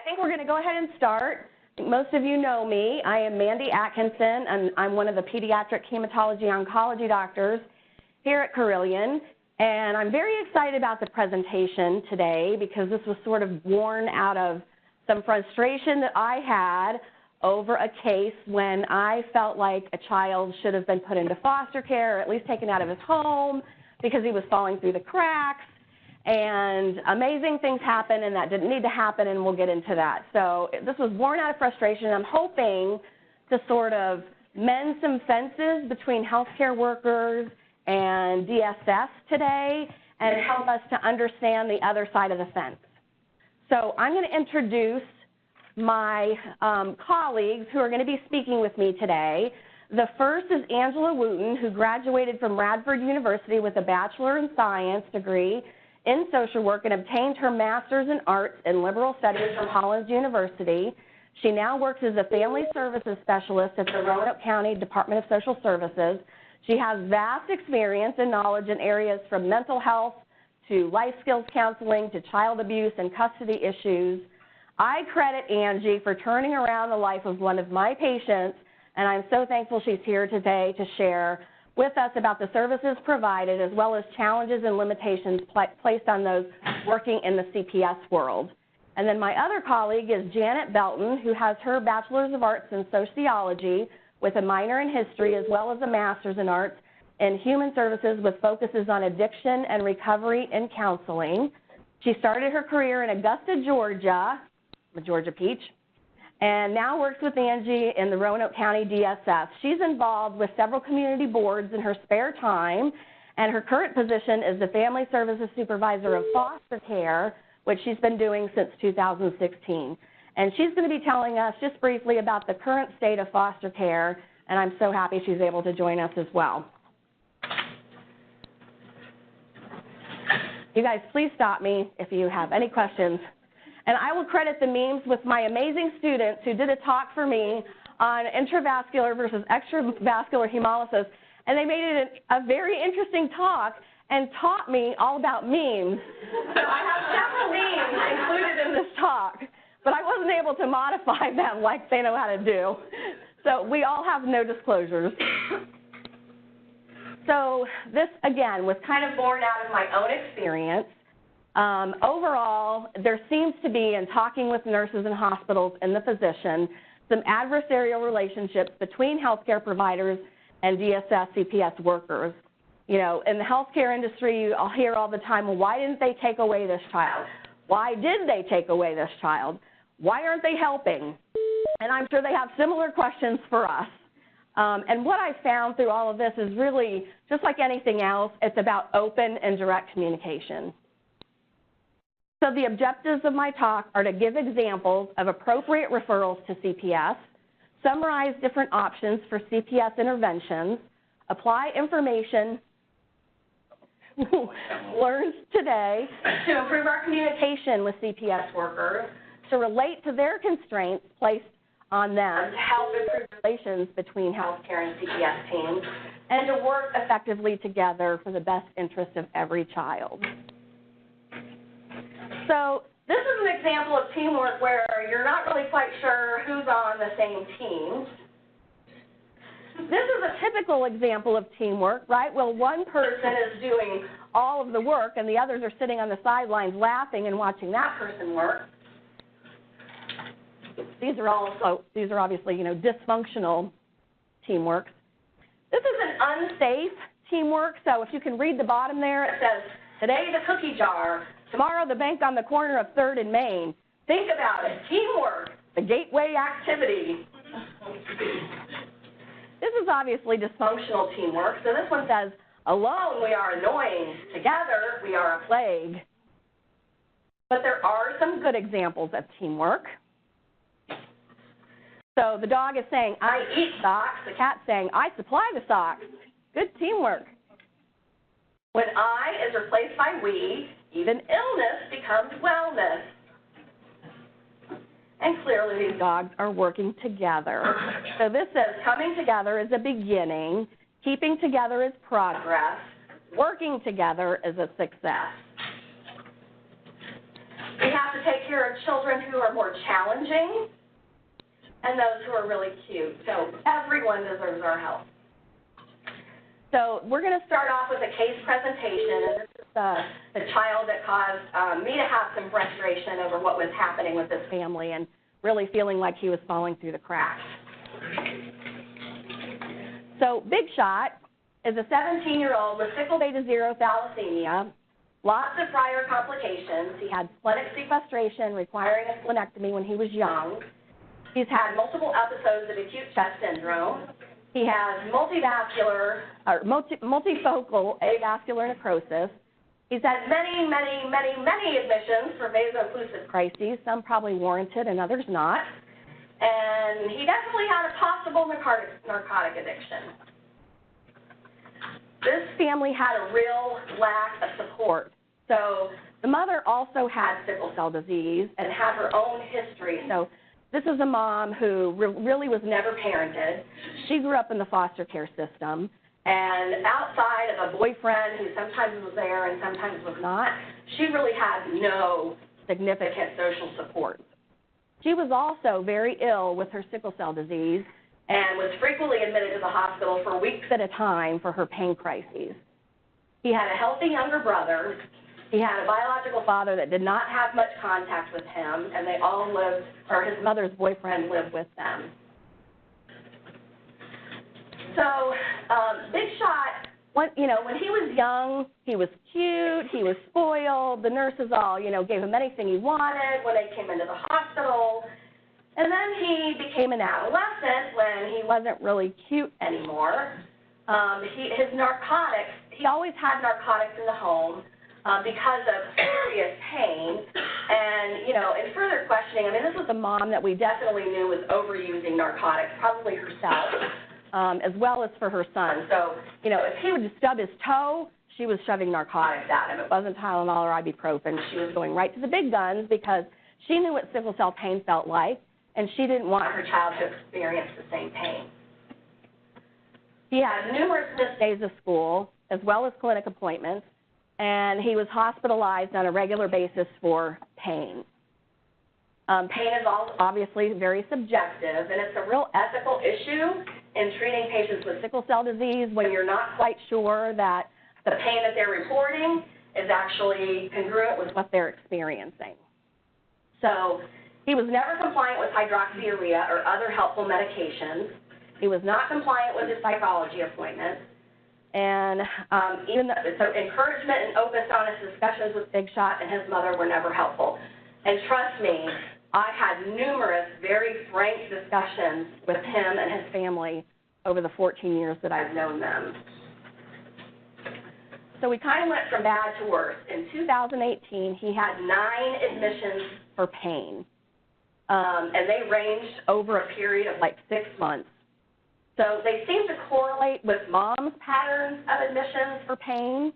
think we're going to go ahead and start. Most of you know me. I am Mandy Atkinson, and I'm one of the Pediatric Hematology Oncology doctors here at Carilion. And I'm very excited about the presentation today because this was sort of born out of some frustration that I had over a case when I felt like a child should have been put into foster care or at least taken out of his home because he was falling through the cracks. And amazing things happen, and that didn't need to happen, and we'll get into that. So this was born out of frustration. I'm hoping to sort of mend some fences between healthcare workers and DSS today and help us to understand the other side of the fence. So I'm going to introduce my colleagues who are going to be speaking with me today. The first is Angela Wooten, who graduated from Radford University with a Bachelor in Science degree in social work and obtained her Master's in Arts and Liberal Studies from Hollins University. She now works as a Family Services Specialist at the Roanoke County Department of Social Services. She has vast experience and knowledge in areas from mental health to life skills counseling to child abuse and custody issues. I credit Angie for turning around the life of one of my patients, and I'm so thankful she's here today to share with us about the services provided as well as challenges and limitations placed on those working in the CPS world. And then my other colleague is Janet Belton, who has her Bachelor's of Arts in Sociology with a minor in History as well as a Master's in Arts in Human Services with focuses on addiction and recovery and counseling. She started her career in Augusta, Georgia, the Georgia Peach, and now works with Angie in the Roanoke County DSS. She's involved with several community boards in her spare time, and her current position is the Family Services Supervisor of Foster Care, which she's been doing since 2016. And she's going to be telling us just briefly about the current state of foster care, and I'm so happy she's able to join us as well. You guys, please stop me if you have any questions. And I will credit the memes with my amazing students who did a talk for me on intravascular versus extravascular hemolysis, and they made it a very interesting talk and taught me all about memes. So I have several memes included in this talk, but I wasn't able to modify them like they know how to do. So we all have no disclosures. So this, again, was kind of born out of my own experience. Overall, there seems to be, in talking with nurses and hospitals and the physician, some adversarial relationships between healthcare providers and DSS CPS workers. You know, in the healthcare industry, I'll hear all the time, well, why didn't they take away this child? Why did they take away this child? Why aren't they helping? And I'm sure they have similar questions for us. And what I found through all of this is really, just like anything else, it's about open and direct communication. So the objectives of my talk are to give examples of appropriate referrals to CPS, summarize different options for CPS interventions, apply information learned today to improve our communication with CPS workers, to relate to their constraints placed on them to help improve relations between healthcare and CPS teams, and to work effectively together for the best interest of every child. So this is an example of teamwork where you're not really quite sure who's on the same team. This is a typical example of teamwork, right? Well, one person is doing all of the work and the others are sitting on the sidelines laughing and watching that person work. These are obviously, dysfunctional teamwork. This is an unsafe teamwork. So if you can read the bottom there, it says, today the cookie jar, tomorrow the bank on the corner of 3rd and Main. Think about it, teamwork, the gateway activity. This is obviously dysfunctional teamwork. So this one says, alone we are annoying, together we are a plague. But there are some good examples of teamwork. So the dog is saying, I eat socks. The cat's saying, I supply the socks. Good teamwork. When I is replaced by we, even illness becomes wellness. And clearly these dogs are working together. So this says coming together is a beginning, keeping together is progress, working together is a success. We have to take care of children who are more challenging and those who are really cute. So everyone deserves our help. So we're going to start off with a case presentation, and this is the child that caused me to have some frustration over what was happening with this family and really feeling like he was falling through the cracks. So Big Shot is a 17-year-old with sickle beta 0 thalassemia, lots of prior complications. He had splenic sequestration requiring a splenectomy when he was young. He's had multiple episodes of acute chest syndrome. He has multifocal avascular necrosis. He's had many admissions for vaso-occlusive crises, some probably warranted and others not. And he definitely had a possible narcotic addiction. This family had a real lack of support. So the mother also had sickle cell disease and had her own history. So this is a mom who really was never parented. She grew up in the foster care system, and outside of a boyfriend who sometimes was there and sometimes was not, she really had no significant social support. She was also very ill with her sickle cell disease and was frequently admitted to the hospital for weeks at a time for her pain crises. He had a healthy younger brother. He had a biological father that did not have much contact with him, and they all lived, or his mother's boyfriend lived with them. So Big Shot, when he was young, he was cute, he was spoiled. The nurses all, gave him anything he wanted when they came into the hospital. And then he became an adolescent when he wasn't really cute anymore. His narcotics, he always had narcotics in the home because of serious pain. And, in further questioning, this was a mom that we definitely knew was overusing narcotics, probably herself, as well as for her son. So, if he would stub his toe, she was shoving narcotics at him. It wasn't Tylenol or ibuprofen. She was going right to the big guns because she knew what sickle cell pain felt like, and she didn't want her child to experience the same pain. He had numerous missed days of school, as well as clinic appointments, and he was hospitalized on a regular basis for pain. Pain is obviously very subjective, and it's a real ethical issue in treating patients with sickle cell disease when you're not quite sure that the pain that they're reporting is actually congruent with what they're experiencing. So he was never compliant with hydroxyurea or other helpful medications. He was not compliant with his psychology appointments. And so encouragement and openness, honest discussions with Big Shot and his mother were never helpful. And trust me, I had numerous very frank discussions with him and his family over the 14 years that I've known them. So we kind of went from bad to worse. In 2018, he had 9 admissions for pain, and they ranged over a period of like 6 months. So they seem to correlate with mom's patterns of admissions for pain.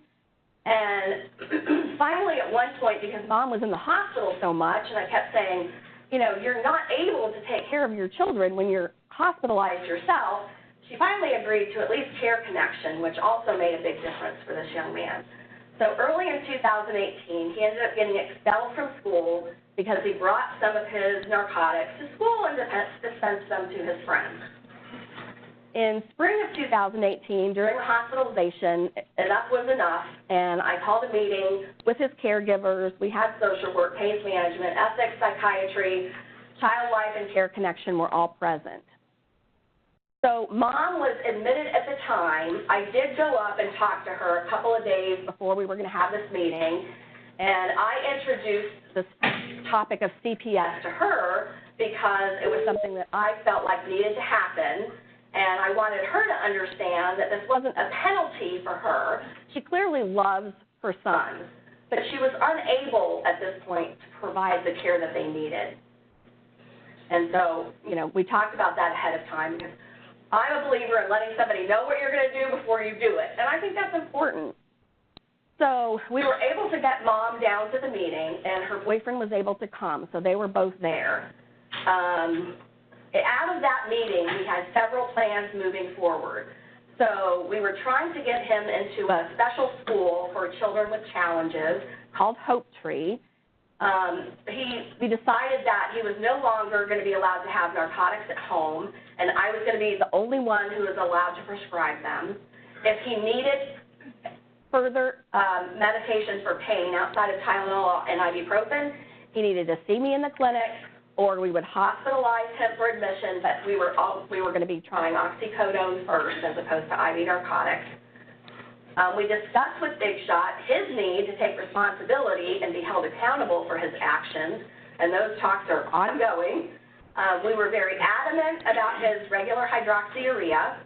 And finally, at one point, because mom was in the hospital so much, and I kept saying, you're not able to take care of your children when you're hospitalized yourself, she finally agreed to at least care connection, which also made a big difference for this young man. So early in 2018, he ended up getting expelled from school because he brought some of his narcotics to school and dispensed them to his friends. In spring of 2018, during the hospitalization, enough was enough, and I called a meeting with his caregivers. We had social work, case management, ethics, psychiatry, child life, and care connection were all present. So mom was admitted at the time. I did go up and talk to her a couple of days before we were going to have this meeting, and I introduced this topic of CPS to her because it was something that I felt like needed to happen. And I wanted her to understand that this wasn't a penalty for her. She clearly loves her son, but she was unable at this point to provide the care that they needed. And so, we talked about that ahead of time because I'm a believer in letting somebody know what you're going to do before you do it. And I think that's important. So we were able to get mom down to the meeting, and her boyfriend was able to come, so they were both there. Out of that meeting, we had several plans moving forward. So we were trying to get him into a special school for children with challenges called Hope Tree. we decided that he was no longer going to be allowed to have narcotics at home, and I was going to be the only one who was allowed to prescribe them. If he needed further medication for pain outside of Tylenol and ibuprofen, he needed to see me in the clinic, or we would hospitalize him for admission, but we were going to be trying oxycodone first as opposed to IV narcotics. We discussed with Big Shot his need to take responsibility and be held accountable for his actions, and those talks are ongoing. We were very adamant about his regular hydroxyurea.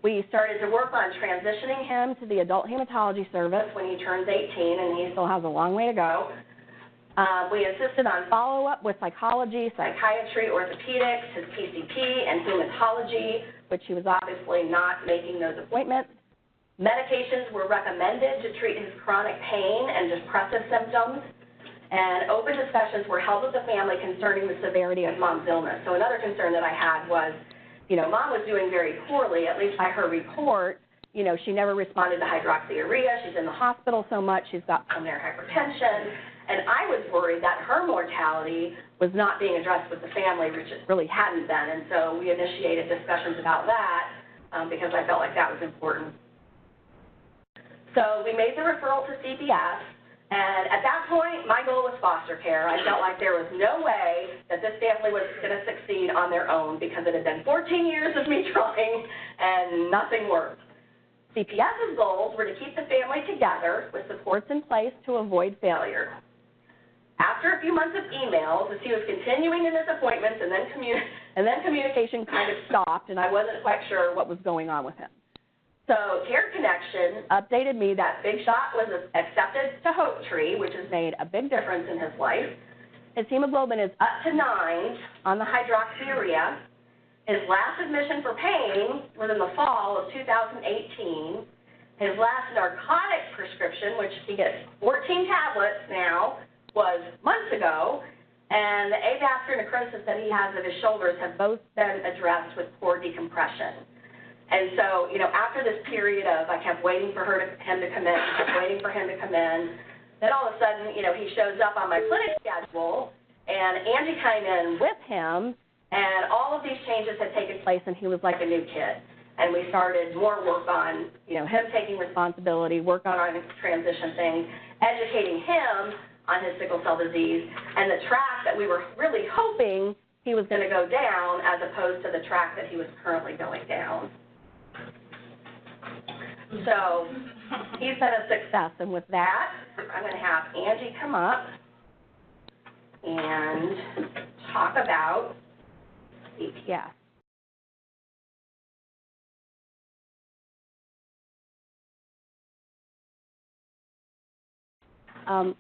We started to work on transitioning him to the adult hematology service when he turns 18, and he still has a long way to go. We insisted on follow-up with psychology, psychiatry, orthopedics, his PCP, and hematology, which he was obviously not making those appointments. Medications were recommended to treat his chronic pain and depressive symptoms, and open discussions were held with the family concerning the severity of Mom's illness. So another concern that I had was, Mom was doing very poorly, at least by her report. She never responded to hydroxyurea. She's in the hospital so much. She's got pulmonary hypertension. And I was worried that her mortality was not being addressed with the family, which it really hadn't been. And so we initiated discussions about that because I felt like that was important. So we made the referral to CPS, and at that point, my goal was foster care. I felt like there was no way that this family was going to succeed on their own because it had been 14 years of me trying, and nothing worked. CPS's goals were to keep the family together with supports in place to avoid failure. After a few months of emails, as he was continuing in his appointments, and then communication kind of stopped, and I wasn't quite sure what was going on with him. So Care Connection updated me that Big Shot was accepted to Hope Tree, which has made a big difference in his life. His hemoglobin is up to 9 on the hydroxyurea. His last admission for pain was in the fall of 2018. His last narcotic prescription, which he gets 14 tablets now, was months ago. And the avascular necrosis that he has of his shoulders have both been addressed with poor decompression. And so, after this period of I kept waiting for him to come in, then all of a sudden, he shows up on my clinic schedule, and Angie came in with him, and all of these changes had taken place, and he was like a new kid. And we started more work on, him taking responsibility, work on our transition things, educating him on his sickle cell disease, and the track that we were really hoping he was going to go down as opposed to the track that he was currently going down. So he's been a success, and with that, I'm going to have Angie come up and talk about CPS.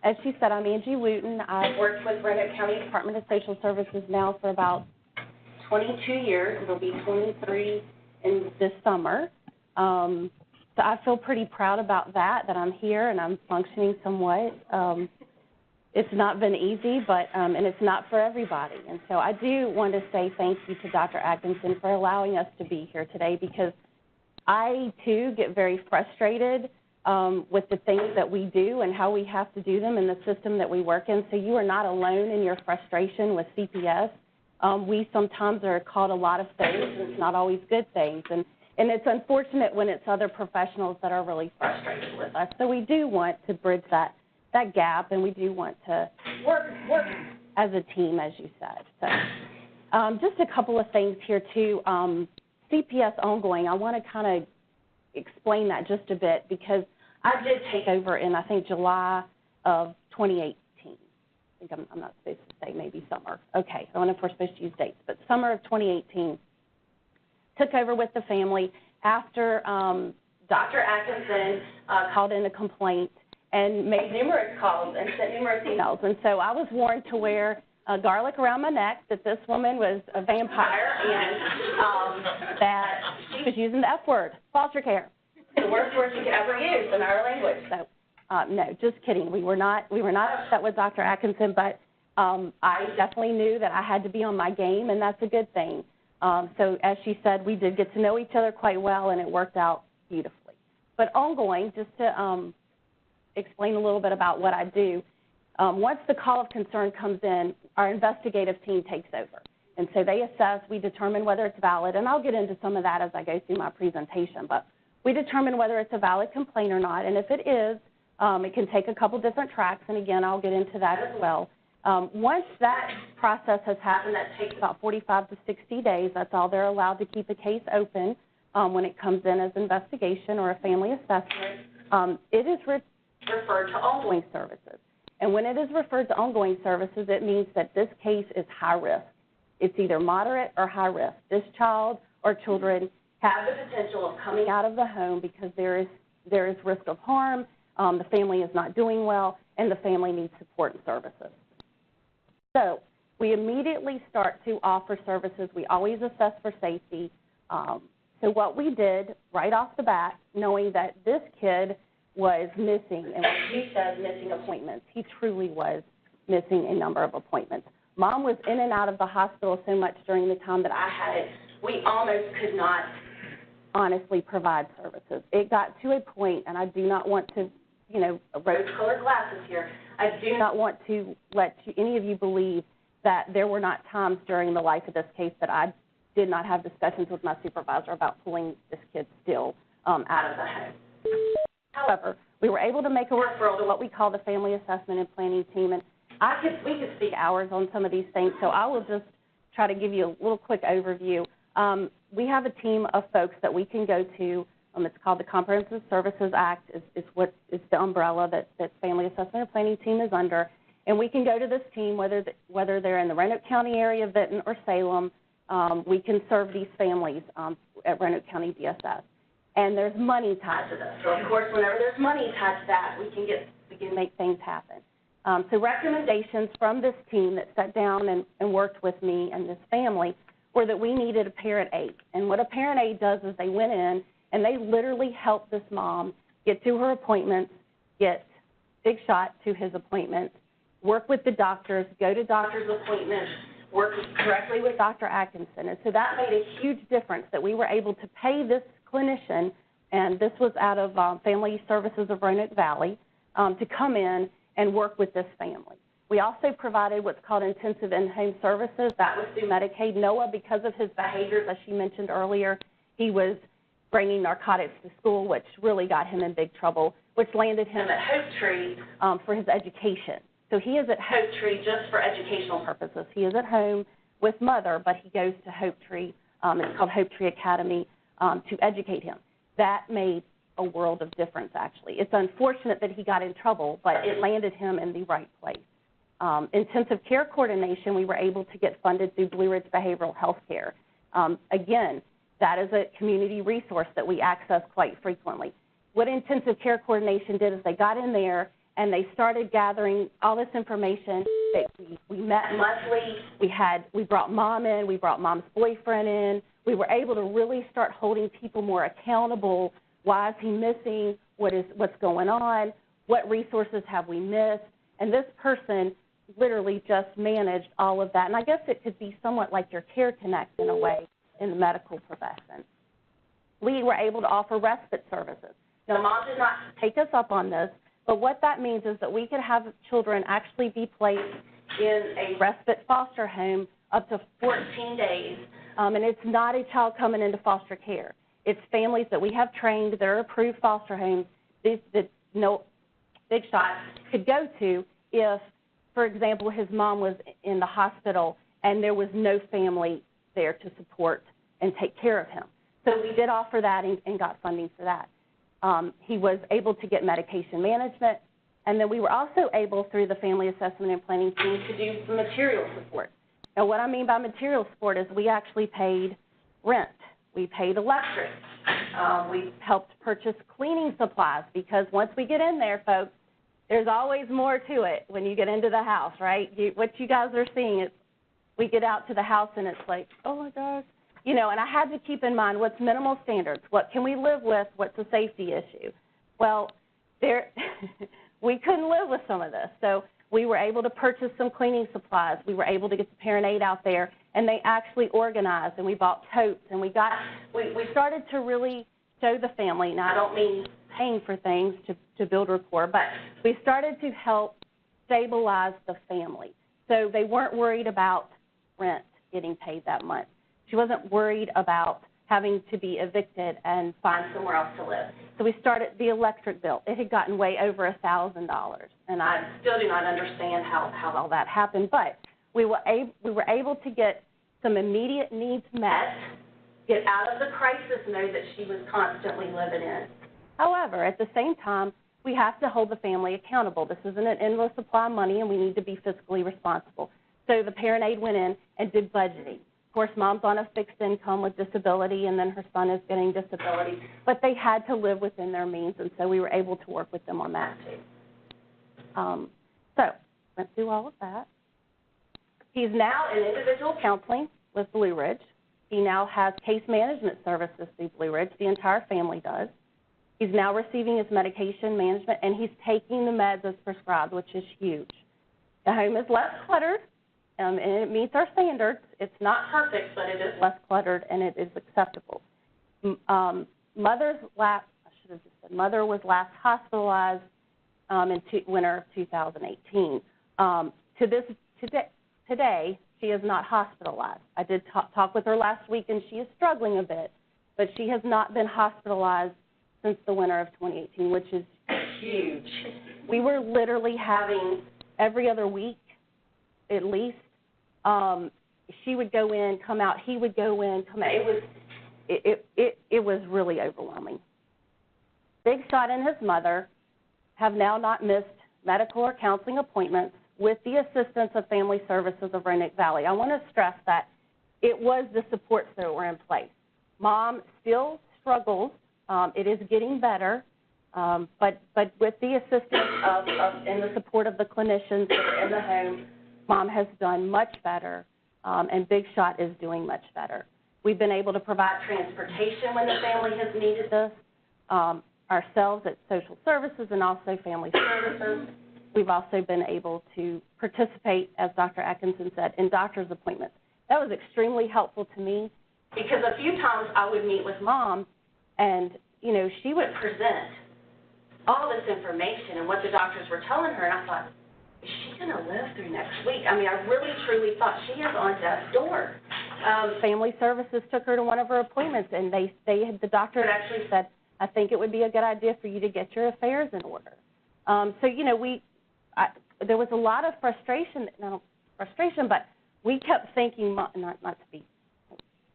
As she said, I'm Angie Wooten. I've worked with Roanoke County Department of Social Services now for about 22 years. It'll be 23 in this summer. So I feel pretty proud about that I'm here and I'm functioning somewhat. It's not been easy, but and it's not for everybody. And so I do want to say thank you to Dr. Atkinson for allowing us to be here today, because I, too, get very frustrated with the things that we do and how we have to do them in the system that we work in. So you are not alone in your frustration with CPS. We sometimes are called a lot of things, and it's not always good things. And it's unfortunate when it's other professionals that are really frustrated with us. So we do want to bridge that gap, and we do want to work as a team, as you said. So just a couple of things here, too. CPS ongoing, I want to kind of explain that just a bit, because I did take over in, I think, July of 2018. I think I'm not supposed to say maybe summer. Okay, I don't know if we're supposed to use dates, but summer of 2018. Took over with the family after Dr. Atkinson called in a complaint and made numerous calls and sent numerous emails. And so I was warned to wear garlic around my neck, that this woman was a vampire, and that she was using the F word, foster care, the worst word you could ever use in our language. So no, just kidding. We were not upset with Dr. Atkinson, but I definitely knew that I had to be on my game, and that's a good thing. So as she said, we did get to know each other quite well, and it worked out beautifully. But ongoing, just to explain a little bit about what I do, Once the call of concern comes in, our investigative team takes over. And so they assess, we determine whether it's valid, and I'll get into some of that as I go through my presentation, but we determine whether it's a valid complaint or not, and if it is, it can take a couple different tracks, and again, I'll get into that as well. Once that process has happened, that takes about 45 to 60 days. That's all they're allowed to keep a case open when it comes in as investigation or a family assessment. It is referred to ongoing services. And when it is referred to ongoing services, it means that this case is high risk. It's either moderate or high risk. This child or children have the potential of coming out of the home because there is risk of harm, the family is not doing well, and the family needs support and services. So we immediately start to offer services. We always assess for safety. So what we did right off the bat, knowing that this kid was missing, and when he said missing appointments, he truly was missing a number of appointments. Mom was in and out of the hospital so much during the time that I had it, we almost could not honestly provide services. It got to a point, and I do not want to, rose-colored glasses here, I do not want to let any of you believe that there were not times during the life of this case that I did not have discussions with my supervisor about pulling this kid still out of the home. However, we were able to make a referral to what we call the Family Assessment and Planning Team, and we could speak hours on some of these things, so I will just try to give you a little quick overview. We have a team of folks that we can go to. It's called the Comprehensive Services Act is what is the umbrella that Family Assessment and Planning Team is under, and we can go to this team whether they're in the Roanoke County area, Belton, or Salem. We can serve these families at Roanoke County DSS. And there's money tied to this. So, of course, whenever there's money tied to that, we can make things happen. So recommendations from this team that sat down and worked with me and this family were that we needed a parent aid. And what a parent aid does is they went in and they literally helped this mom get to her appointments, get Big Shot to his appointments, work with the doctors, go to doctor's appointments, work directly with Dr. Atkinson. And so that made a huge difference that we were able to pay this clinician, and this was out of Family Services of Roanoke Valley, to come in and work with this family. We also provided what's called intensive in-home services. That was through Medicaid. Noah, because of his behaviors, as she mentioned earlier, he was bringing narcotics to school, which really got him in big trouble, which landed him at Hope Tree for his education. So he is at Hope Tree just for educational purposes. He is at home with Mother, but he goes to Hope Tree. It's called Hope Tree Academy to educate him. That made a world of difference, actually. It's unfortunate that he got in trouble, but it landed him in the right place. Intensive care coordination, we were able to get funded through Blue Ridge Behavioral Health Care. Again, that is a community resource that we access quite frequently. What intensive care coordination did is they got in there and they started gathering all this information. We met monthly. We brought Mom in. We brought Mom's boyfriend in. We were able to really start holding people more accountable. Why is he missing? What's going on? What resources have we missed? And this person literally just managed all of that. And I guess it could be somewhat like your Care Connect in a way in the medical profession. We were able to offer respite services. Now, Mom did not take us up on this, but what that means is that we could have children actually be placed in a respite foster home up to 14 days. And it's not a child coming into foster care. It's families that we have trained that are approved foster homes that Big Shot could go to if, for example, his mom was in the hospital and there was no family there to support and take care of him. So we did offer that and got funding for that. He was able to get medication management, and then we were also able, through the Family Assessment and Planning Team, to do some material support. Now, what I mean by material support is we actually paid rent. We paid electric. We helped purchase cleaning supplies because once we get in there, folks, there's always more to it when you get into the house, right? What you guys are seeing is we get out to the house and it's like, oh, my gosh. And I had to keep in mind what's minimal standards, what can we live with, what's a safety issue. Well, we couldn't live with some of this. So we were able to purchase some cleaning supplies. We were able to get the parent aid out there, and they actually organized, and we bought totes, and we started to really show the family. Now, I don't mean paying for things to build rapport, but we started to help stabilized the family. So they weren't worried about rent getting paid that month. She wasn't worried about having to be evicted and find somewhere else to live. So we started the electric bill. It had gotten way over $1,000, and I still do not understand how all that happened. But we were able to get some immediate needs met, get out of the crisis mode that she was constantly living in. However, at the same time, we have to hold the family accountable. This isn't an endless supply of money, and we need to be fiscally responsible. So the parent aid went in and did budgeting. Of course, mom's on a fixed income with disability, and then her son is getting disability. But they had to live within their means, and so we were able to work with them on that, too. So went through all of that. He's now in individual counseling with Blue Ridge. He now has case management services through Blue Ridge. The entire family does. He's now receiving his medication management, and he's taking the meds as prescribed, which is huge. The home is less cluttered, and it meets our standards. It's not perfect, but it is less cluttered, and it is acceptable. Mother was last hospitalized in winter of 2018. Today, she is not hospitalized. I did talk with her last week, and she is struggling a bit, but she has not been hospitalized since the winter of 2018, which is huge. We were literally having every other week, at least. She would go in, come out. He would go in, come out. It was really overwhelming. Big Shot and his mother have now not missed medical or counseling appointments with the assistance of Family Services of Roanoke Valley. I want to stress that it was the supports that were in place. Mom still struggles. It is getting better, but with the assistance and the support of the clinicians that are in the home, Mom has done much better, and Big Shot is doing much better. We've been able to provide transportation when the family has needed this, ourselves at Social Services and also Family Services. We've also been able to participate, as Dr. Atkinson said, in doctor's appointments. That was extremely helpful to me because a few times I would meet with Mom and, you know, she would present all this information and what the doctors were telling her, and I thought, is she going to live through next week? I mean, I really, truly thought she is on death's door. Family Services took her to one of her appointments, and the doctor had actually said, I think it would be a good idea for you to get your affairs in order. So, you know, there was a lot of frustration, but we kept thinking, not to be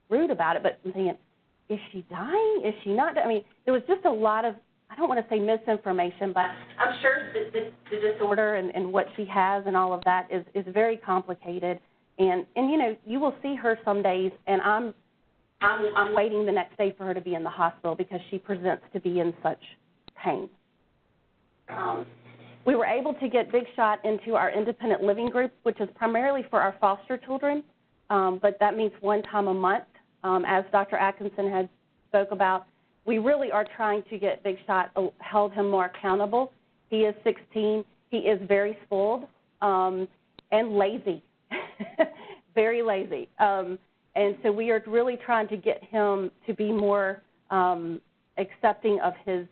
rude about it, but thinking, is she dying? Is she not? I mean, there was just a lot of, I don't want to say misinformation, but I'm sure the disorder and what she has and all of that is very complicated. And you know, you will see her some days, and I'm waiting the next day for her to be in the hospital because she presents to be in such pain. We were able to get Big Shot into our independent living group, which is primarily for our foster children, but that means one time a month. As Dr. Atkinson had spoke about, we really are trying to get Big Shot, held him more accountable. He is 16. He is very spoiled and lazy, very lazy. And so we are really trying to get him to be more accepting of his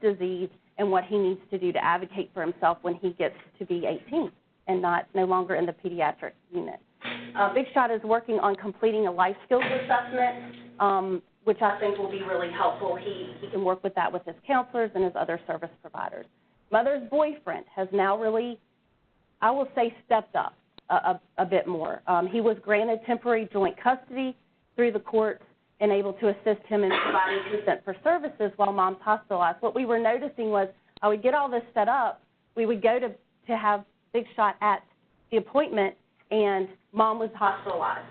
disease and what he needs to do to advocate for himself when he gets to be 18 and no longer in the pediatric unit. Big Shot is working on completing a life skills assessment, which I think will be really helpful. He can work with that with his counselors and his other service providers. Mother's boyfriend has now really, I will say, stepped up a bit more. He was granted temporary joint custody through the courts and able to assist him in providing consent for services while Mom's hospitalized. What we were noticing was I would get all this set up. We would go to have Big Shot at the appointment, and Mom was hospitalized.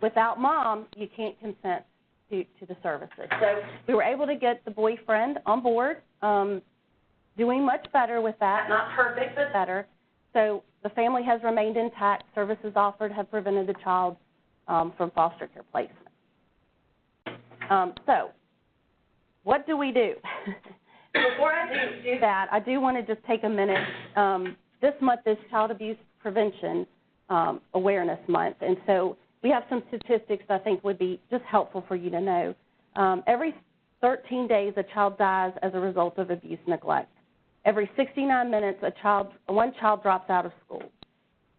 Without Mom, you can't consent to the services. So we were able to get the boyfriend on board, doing much better with that, not perfect, but better. So the family has remained intact. Services offered have prevented the child from foster care placement. So what do we do? Before I do that, I do want to just take a minute. This month is Child Abuse Prevention Awareness Month, and so we have some statistics I think would be just helpful for you to know. Every 13 days, a child dies as a result of abuse neglect. Every 69 minutes, one child drops out of school.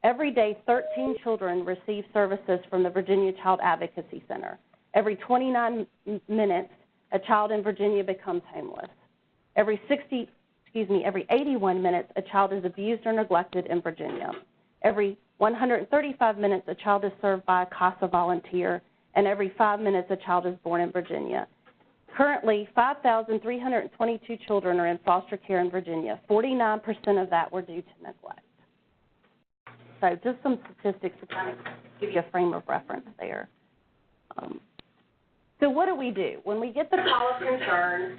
Every day, 13 children receive services from the Virginia Child Advocacy Center. Every 29 minutes, a child in Virginia becomes homeless. Every 81 minutes, a child is abused or neglected in Virginia. Every 135 minutes, a child is served by a CASA volunteer, and every 5 minutes, a child is born in Virginia. Currently, 5,322 children are in foster care in Virginia. 49% of that were due to neglect. So just some statistics to kind of give you a frame of reference there. So what do? When we get the call of concern,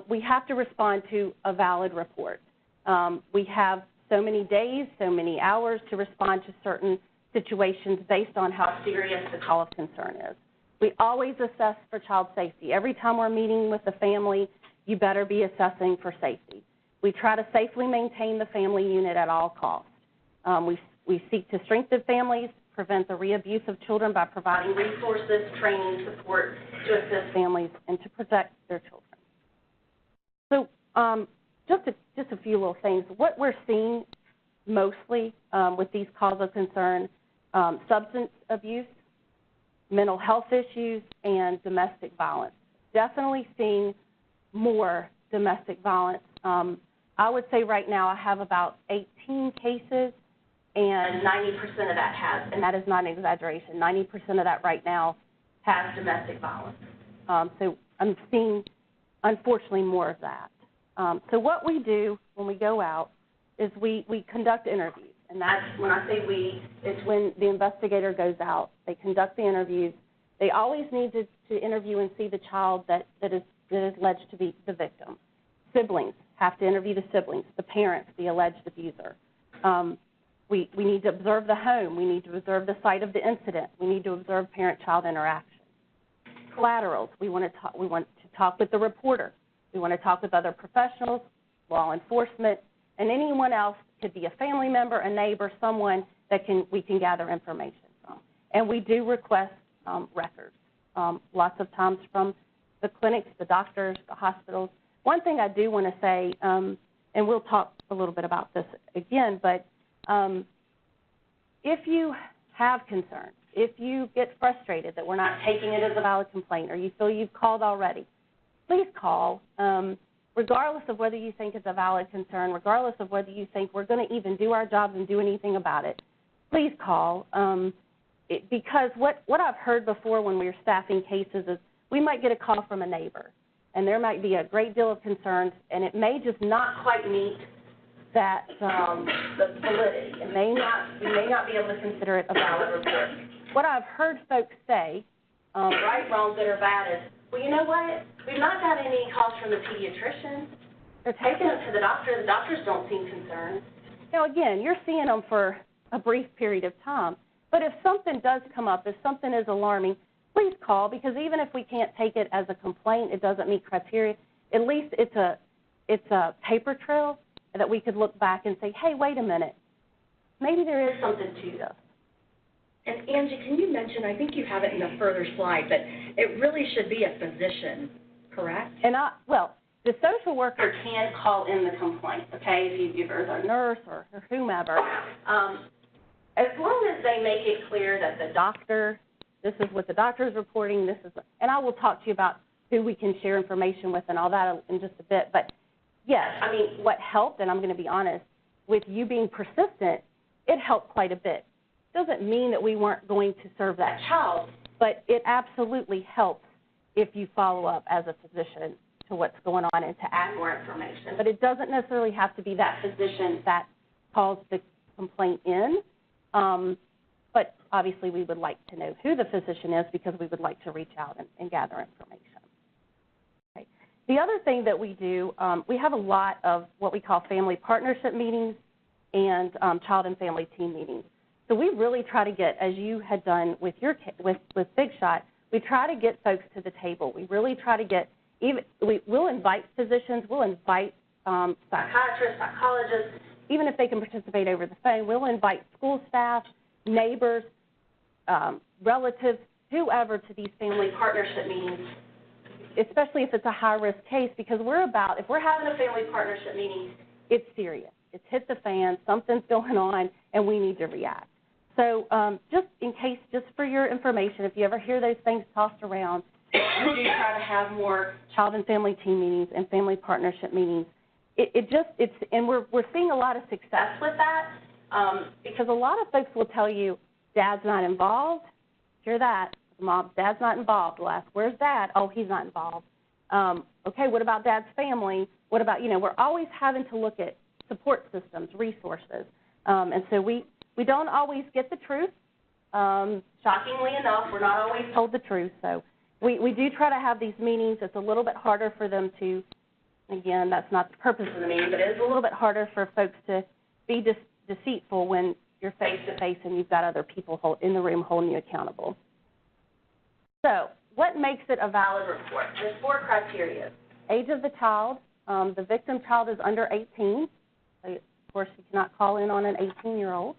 we have to respond to a valid report. We have so many days, so many hours to respond to certain situations based on how serious the call of concern is. We always assess for child safety. Every time we're meeting with the family, you better be assessing for safety. We try to safely maintain the family unit at all costs. We seek to strengthen families, prevent the re-abuse of children by providing resources, training, support to assist families, and to protect their children. So just a few little things. What we're seeing mostly with these calls of concern, substance abuse, mental health issues, and domestic violence. Definitely seeing more domestic violence. I would say right now I have about 18 cases, and 90% of that has, and that is not an exaggeration, 90% of that right now has domestic violence. So I'm seeing, unfortunately, more of that. So what we do when we go out is we conduct interviews. And that's, when I say we, it's when the investigator goes out. They conduct the interviews. They always need to interview and see the child that is alleged to be the victim. Siblings have to interview the siblings, the parents, the alleged abuser. We need to observe the home. We need to observe the site of the incident. We need to observe parent-child interaction. Collaterals, we want to talk with the reporter. We want to talk with other professionals, law enforcement, and anyone else. Could be a family member, a neighbor, someone that we can gather information from. And we do request records, lots of times from the clinics, the doctors, the hospitals. One thing I do want to say, and we'll talk a little bit about this again, but if you have concerns, if you get frustrated that we're not taking it as a valid complaint or you feel you've called already, please call. Regardless of whether you think it's a valid concern, regardless of whether you think we're going to even do our jobs and do anything about it, please call. Because what I've heard before when we're staffing cases is we might get a call from a neighbor, and there might be a great deal of concerns, and it may just not quite meet that the validity. We may not be able to consider it a valid report. What I've heard folks say, right, wrong, good, or bad, is, well, you know what? We've not got any calls from the pediatricians. They're taking it to the doctor. The doctors don't seem concerned. Now, again, you're seeing them for a brief period of time. But if something does come up, if something is alarming, please call, because even if we can't take it as a complaint, it doesn't meet criteria, at least it's a paper trail that we could look back and say, hey, wait a minute, maybe there is something to this. And Angie, can you mention, I think you have it in a further slide, but it really should be a physician, correct? And well, the social worker can call in the complaint, okay, if you're a nurse or whomever, as long as they make it clear that the doctor, this is what the doctor is reporting, and I will talk to you about who we can share information with and all that in just a bit. But yes, I mean, what helped, and I'm going to be honest, with you being persistent, it helped quite a bit. Doesn't mean that we weren't going to serve that child, but it absolutely helps if you follow up as a physician to what's going on and to add more information. But it doesn't necessarily have to be that physician that calls the complaint in. But obviously we would like to know who the physician is because we would like to reach out and gather information. Okay. The other thing that we do, we have a lot of what we call family partnership meetings and child and family team meetings. So we really try to get, as you had done with Big Shot, we try to get folks to the table. We really try to get, we'll invite physicians, we'll invite psychiatrists, psychologists, even if they can participate over the phone. We'll invite school staff, neighbors, relatives, whoever to these family partnership meetings, especially if it's a high-risk case, because if we're having a family partnership meeting, it's serious. It's hit the fan, something's going on, and we need to react. So just in case, just for your information, if you ever hear those things tossed around, we do try to have more child and family team meetings and family partnership meetings. And we're seeing a lot of success with that because a lot of folks will tell you, Dad's not involved. Hear that? Mom, Dad's not involved. We'll ask, where's Dad? Oh, he's not involved. Okay, what about Dad's family? What about, we're always having to look at support systems, resources. And so we don't always get the truth. Shockingly enough, we're not always told the truth. So we do try to have these meetings. It's a little bit harder for them to, again, that's not the purpose of the meeting, but it is a little bit harder for folks to be deceitful when you're face-to-face and you've got other people in the room holding you accountable. So what makes it a valid report? There's 4 criteria. Age of the child. The victim child is under 18. So, of course, you cannot call in on an 18-year-old.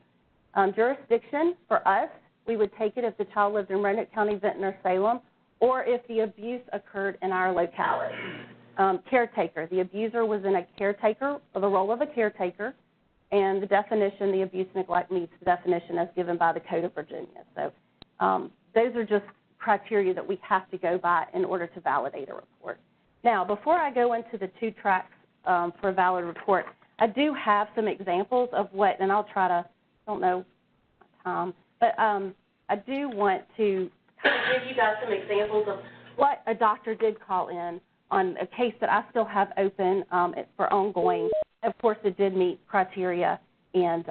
Jurisdiction, for us, we would take it if the child lived in Roanoke County, Benton, or Salem, or if the abuse occurred in our locality. Caretaker, the abuser was in a caretaker, or the role of a caretaker, and the definition, the abuse neglect meets the definition as given by the Code of Virginia. So those are just criteria that we have to go by in order to validate a report. Now, before I go into the 2 tracks for a valid report, I do have some examples of what, and I'll try to, I don't know, but I do want to kind of give you guys some examples of what a doctor did call in on a case that I still have open for ongoing. Of course, it did meet criteria and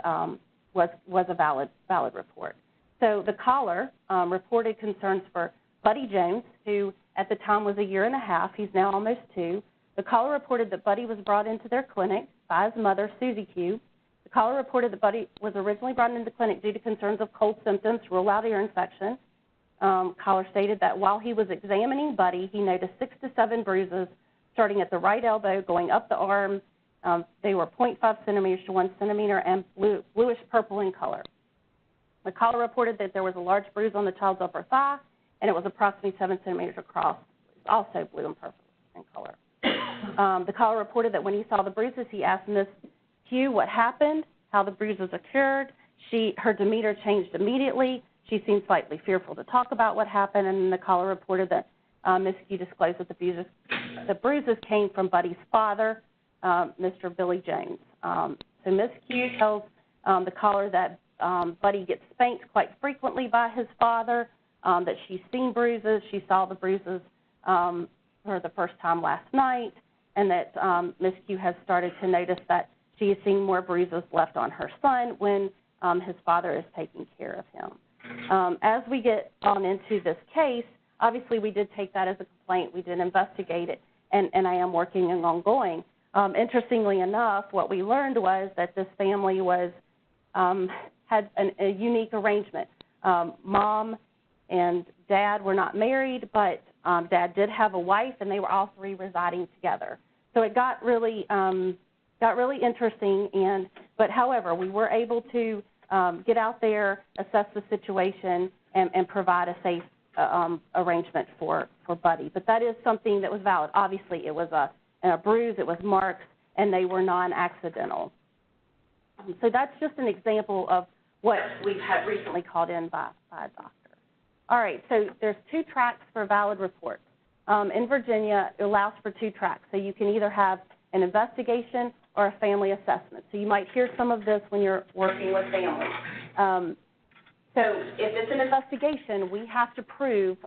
was a valid report. So the caller reported concerns for Buddy Jones, who at the time was 1.5 years. He's now almost 2. The caller reported that Buddy was brought into their clinic by his mother, Susie Q. The caller reported that Buddy was originally brought into the clinic due to concerns of cold symptoms, rule out ear infection. Caller stated that while he was examining Buddy, he noticed 6 to 7 bruises starting at the right elbow, going up the arm. They were 0.5 centimeters to 1 centimeter and bluish purple in color. The caller reported that there was a large bruise on the child's upper thigh, and it was approximately 7 centimeters across, also blue and purple in color. The caller reported that when he saw the bruises, he asked Ms. Q what happened, how the bruises occurred. Her demeanor changed immediately. She seemed slightly fearful to talk about what happened, and the caller reported that Ms. Q disclosed that the bruises came from Buddy's father, Mr. Billy Jones. So Ms. Q tells the caller that Buddy gets spanked quite frequently by his father, that she's seen bruises. She saw the bruises for the first time last night, and that Ms. Q has started to notice that she is seeing more bruises left on her son when his father is taking care of him. As we get on into this case, obviously we did take that as a complaint. We did investigate it, and I am working and ongoing. Interestingly enough, what we learned was that this family had a unique arrangement. Mom and Dad were not married, but Dad did have a wife, and they were all 3 residing together. So it got really interesting. But however, we were able to get out there, assess the situation, and provide a safe arrangement for Buddy. But that is something that was valid. Obviously, it was a bruise, it was marks, and they were non-accidental. So that's just an example of what we've had recently called in by a doctor. All right, so there's 2 tracks for valid reports. In Virginia, it allows for 2 tracks. So you can either have an investigation or a family assessment. So you might hear some of this when you're working with families. So if it's an investigation, we have to prove,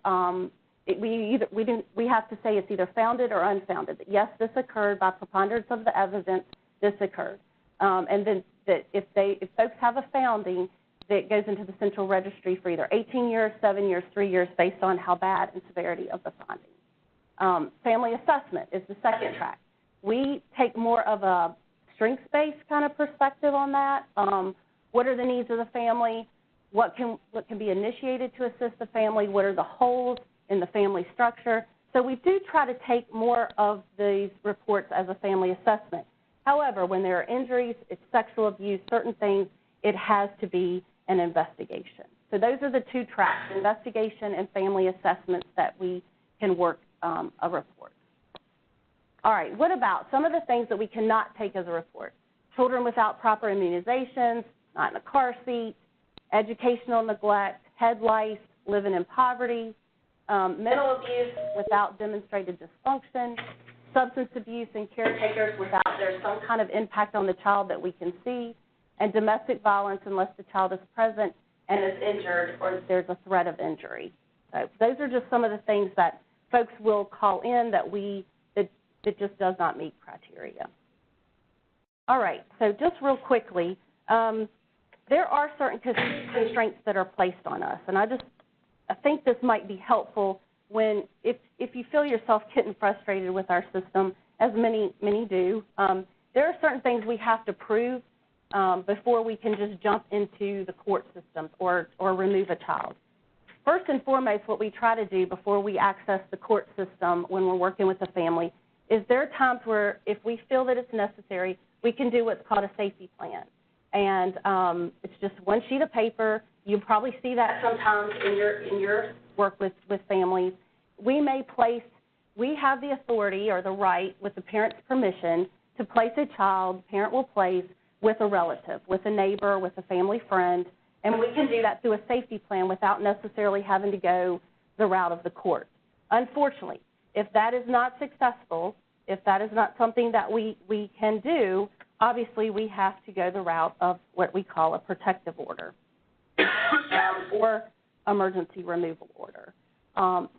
we have to say it's either founded or unfounded. That yes, this occurred by preponderance of the evidence, this occurred. And then that if folks have a founding, that goes into the central registry for either 18 years, 7 years, 3 years, based on how bad and severity of the finding. Family assessment is the second track. We take more of a strengths-based kind of perspective on that. What are the needs of the family? What can be initiated to assist the family? What are the holes in the family structure? So we do try to take more of these reports as a family assessment. However, when there are injuries, it's sexual abuse, certain things, it has to be an investigation. So those are the 2 tracks, investigation and family assessments, that we can work a report. All right, what about some of the things that we cannot take as a report? children without proper immunizations, not in a car seat, educational neglect, head lice, living in poverty, mental abuse without demonstrated dysfunction, substance abuse and caretakers without there's some kind of impact on the child that we can see, and domestic violence unless the child is present and is injured or there's a threat of injury. So those are just some of the things that folks will call in that that just does not meet criteria. All right, so just real quickly, there are certain constraints that are placed on us, and I think this might be helpful when, if you feel yourself getting frustrated with our system, as many do, there are certain things we have to prove before we can just jump into the court systems or remove a child. First and foremost, what we try to do before we access the court system when we're working with a family is there are times where if we feel that it's necessary, we can do what's called a safety plan. And it's just one sheet of paper. You probably see that sometimes in your work with families. We have the authority or the right, with the parent's permission, to place a child, the parent will place, with a relative, with a neighbor, with a family friend, and we can do that through a safety plan without necessarily having to go the route of the court. Unfortunately, if that is not successful, if that is not something that we can do, obviously we have to go the route of what we call a protective order or emergency removal order.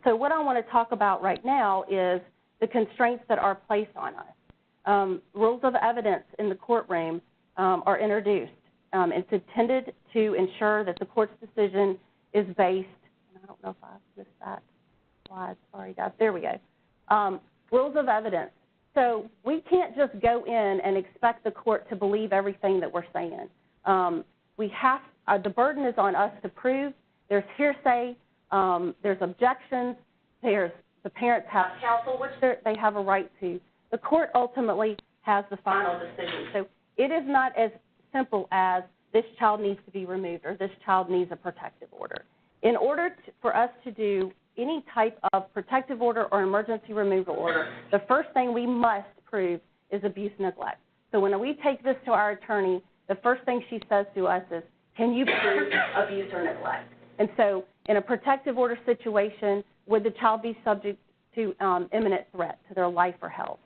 So what I want to talk about right now is the constraints that are placed on us. Rules of evidence in the courtroom are introduced. It's intended to ensure that the court's decision is based, and I don't know if I missed that slide, sorry guys, there we go. Rules of evidence. So we can't just go in and expect the court to believe everything that we're saying. The burden is on us to prove. There's hearsay, there's objections, the parents have counsel, which they have a right to. The court ultimately has the final decision. So it is not as simple as this child needs to be removed or this child needs a protective order. In order for us to do any type of protective order or emergency removal order, the first thing we must prove is abuse neglect. So when we take this to our attorney, the first thing she says to us is, can you prove abuse or neglect? And so in a protective order situation, would the child be subject to imminent threat to their life or health?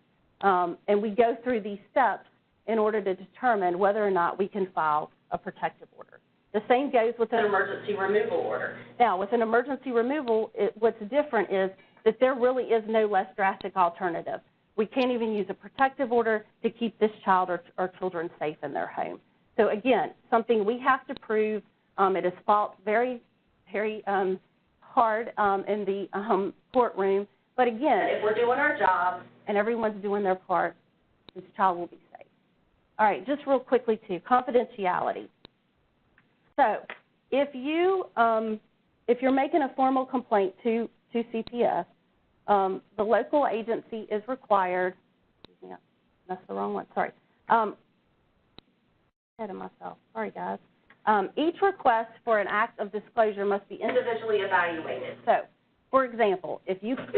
And we go through these steps in order to determine whether or not we can file a protective order. The same goes with an emergency removal order. Now, with an emergency removal, what's different is that there really is no less drastic alternative. We can't even use a protective order to keep this child or children safe in their home. So, again, something we have to prove. It is fought very, very hard in the courtroom. But, again, if we're doing our job and everyone's doing their part, this child will be safe. All right, just real quickly, too, confidentiality. So if you're making a formal complaint to CPS, the local agency is required, excuse me, that's the wrong one, sorry, ahead of myself, sorry guys. Each request for an act of disclosure must be individually evaluated. So, for example, if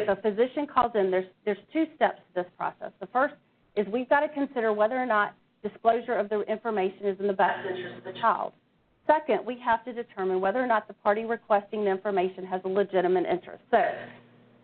a physician calls in, there's two steps to this process. The first is we've got to consider whether or not disclosure of the information is in the best interest of the child. Second, we have to determine whether or not the party requesting the information has a legitimate interest. So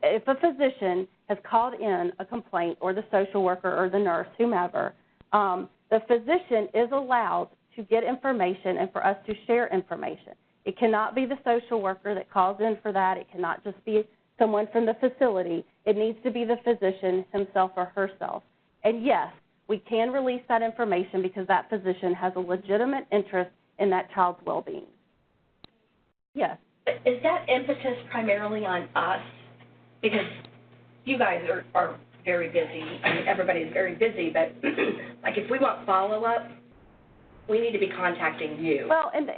if a physician has called in a complaint, or the social worker or the nurse, whomever, the physician is allowed to get information and for us to share information. It cannot be the social worker that calls in for that. It cannot just be someone from the facility. It needs to be the physician himself or herself. And yes, we can release that information because that physician has a legitimate interest in that child's well-being. Yes? Is that emphasis primarily on us? Because you guys are very busy. I mean, everybody's very busy, but like if we want follow-up, we need to be contacting you. Well, and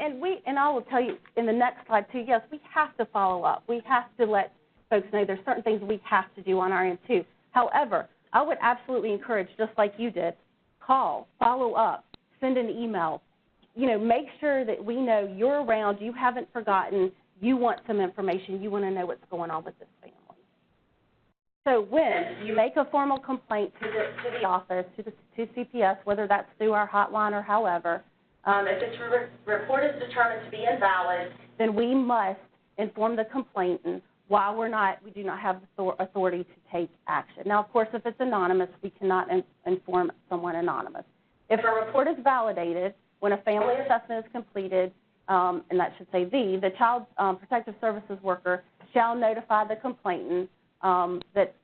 I will tell you in the next slide too, yes, we have to follow up. We have to let folks know there's certain things we have to do on our end too. However, I would absolutely encourage, just like you did, call, follow up, send an email. You know, make sure that we know you're around, you haven't forgotten, you want some information, you want to know what's going on with this family. So when you make a formal complaint to the office, to CPS, whether that's through our hotline or however, if its report is determined to be invalid, then we must inform the complainant while we do not have the authority to take action. Now, of course, if it's anonymous, we cannot inform someone anonymous. If a report is validated, when a family assessment is completed, and that should say the Child Protective Services worker shall notify the complainant that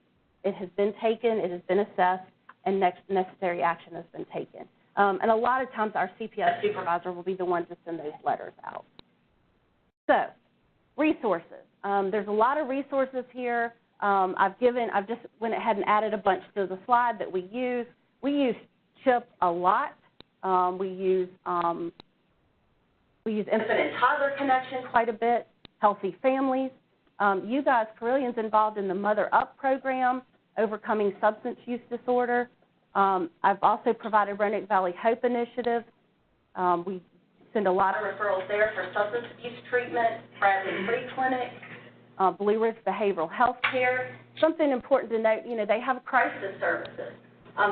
it has been taken, it has been assessed, and necessary action has been taken. And a lot of times our CPS supervisor will be the one to send those letters out. So, resources. There's a lot of resources here. I've just went ahead and added a bunch to the slide that we use. We use CHIP a lot. We use infant and toddler connection quite a bit, healthy families. You guys, Carilion's involved in the Mother Up program, overcoming substance use disorder. I've also provided Roanoke Valley Hope Initiative. We send a lot of referrals there for substance abuse treatment, Bradley Free Clinic, Blue Ridge Behavioral Health Care. Something important to note, they have crisis services.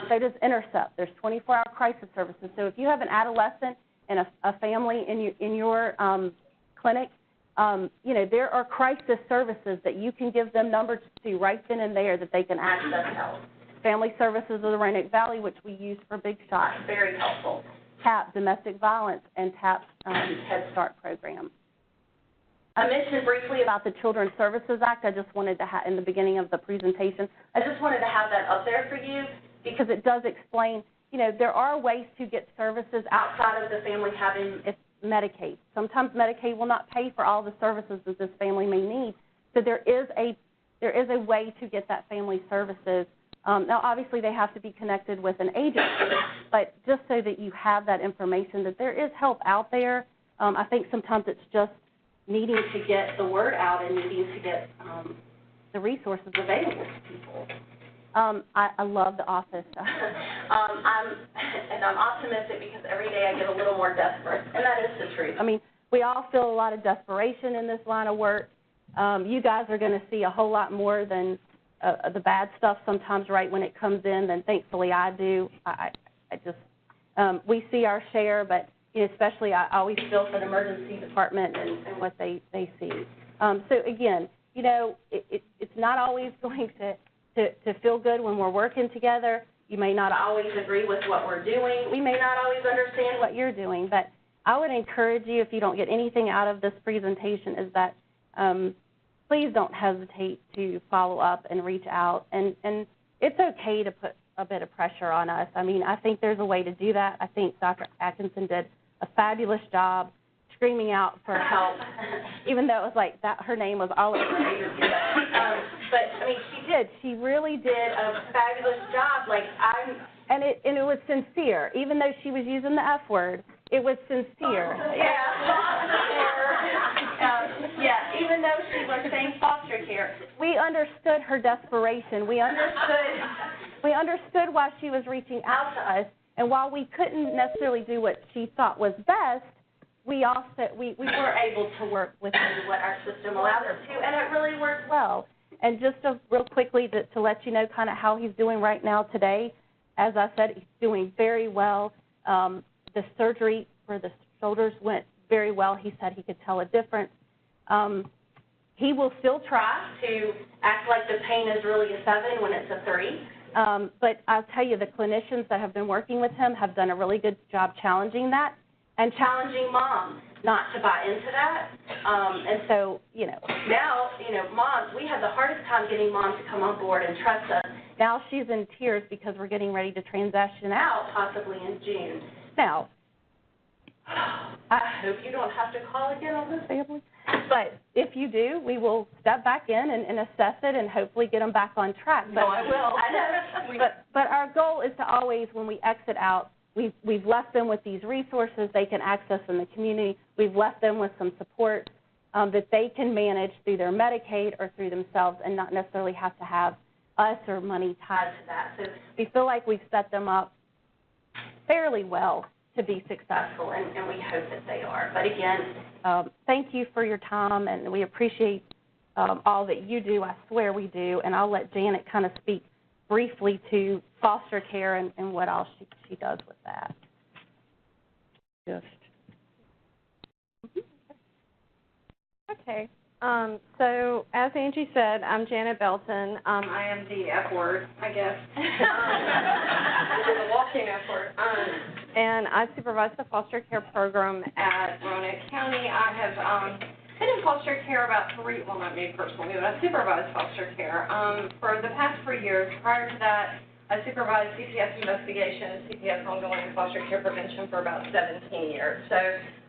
So does Intercept. There's 24-hour crisis services. So if you have an adolescent and a family in your clinic, there are crisis services that you can give them numbers to right then and there that they can access help. Family Services of the Roanoke Valley, which we use for Big Shot, very helpful. TAP, Domestic Violence, and TAP's Head Start program. I mentioned briefly about the Children's Services Act. I just wanted to in the beginning of the presentation, I just wanted to have that up there for you because it does explain, there are ways to get services outside of the family having Medicaid. Sometimes Medicaid will not pay for all the services that this family may need. So there is a way to get that family services. Now, obviously, they have to be connected with an agency, but just so that you have that information that there is help out there. I think sometimes it's just needing to get the word out and needing to get the resources available to people. I love the office. I'm optimistic because every day I get a little more desperate, and that is the truth. I mean, we all feel a lot of desperation in this line of work. You guys are going to see a whole lot more than the bad stuff sometimes right when it comes in than thankfully I do. We see our share, but especially I always feel for the emergency department and what they see. So again, it's not always going to feel good when we're working together. You may not always agree with what we're doing. We may not always understand what you're doing, but I would encourage you, if you don't get anything out of this presentation, is that please don't hesitate to follow up and reach out. And it's okay to put a bit of pressure on us. I mean, I think there's a way to do that. I think Dr. Atkinson did a fabulous job screaming out for help, even though it was like that her name was all over the interview. But I mean, she did. She really did a fabulous job. And it was sincere, even though she was using the F word. It was sincere. Even though she was saying foster care, we understood her desperation. We understood why she was reaching out to us, and while we couldn't necessarily do what she thought was best, we were able to work within what our system allowed us to, and it really worked well. And just real quickly to let you know kind of how he's doing right now today, as I said, he's doing very well. The surgery for the shoulders went very well. He said he could tell a difference. He will still try to act like the pain is really a 7 when it's a 3. But I'll tell you, the clinicians that have been working with him have done a really good job challenging that and challenging Mom not to buy into that. And so, now, Mom, we had the hardest time getting Mom to come on board and trust us. Now she's in tears because we're getting ready to transition out possibly in June. Now, I hope you don't have to call again on this family. But if you do, we will step back in and assess it and hopefully get them back on track. But, I will. I know. But our goal is to always, when we exit out, we've left them with these resources they can access in the community. We've left them with some support that they can manage through their Medicaid or through themselves and not necessarily have to have us or money tied to that. So we feel like we've set them up fairly well to be successful, and we hope that they are. But again, thank you for your time, and we appreciate all that you do. I swear we do, and I'll let Janet kind of speak briefly to foster care and what all she does with that. Okay. So as Angie said, I'm Janet Belton. I am the F word, I guess. The walking F word. And I supervise the foster care program at Roanoke County. I have been in foster care about not me personally, but I supervise foster care for the past 3 years. Prior to that, I supervised CPS investigation, CPS ongoing foster care prevention for about 17 years. So